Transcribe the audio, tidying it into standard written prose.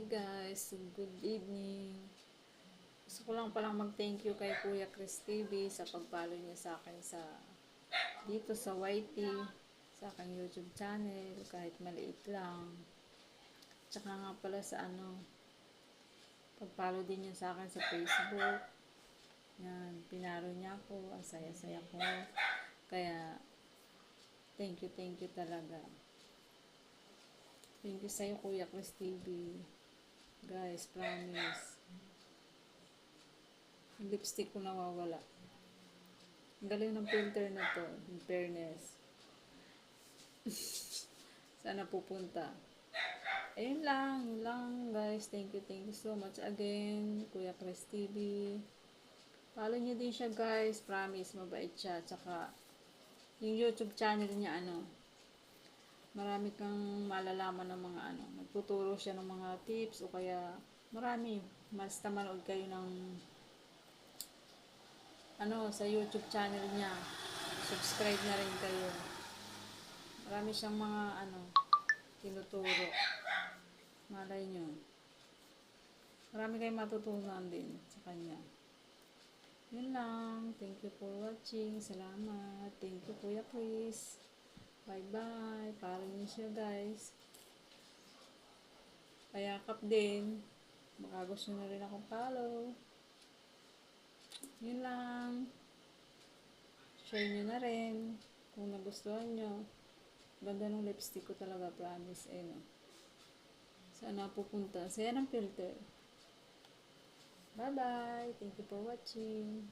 guys, good evening. Gusto ko lang palang mag-thank you kay Kuya Chris TV sa pag-follow niya sa akin dito sa YT, sa aking YouTube channel, kahit maliit lang. Tsaka nga pala sa pag-follow din niya sa akin sa Facebook. Yan, pinaro niya ako, ang saya-saya ko. Kaya, thank you talaga. Thank you sa'yo, Kuya Chris TV. Guys, promise. Yung lipstick ko nawawala. Ang galing ng filter na to, in fairness. Sana pupunta. Ayun lang guys. Thank you so much again, Kuya Chris TV. Follow niyo din siya guys, promise, mabait siya. Tsaka, yung YouTube channel niya, marami kang malalaman ng mga nagtuturo siya ng mga tips o kaya marami. Basta manood kayo ng sa YouTube channel niya. Subscribe na rin kayo. Marami siyang mga tinuturo. Malay nyo. Marami kayong matutunan din sa kanya. Yun lang. Thank you for watching. Salamat. Thank you, Kuya Chris. Bye-bye. Follow niyo siya, guys. Payakap din. Baka gusto na rin akong follow. Yun lang. Share nyo na rin. Kung nagustuhan nyo. Ganda ng lipstick ko talaga, promise. Saan na pupunta? Saya ng filter. Bye-bye. Thank you for watching.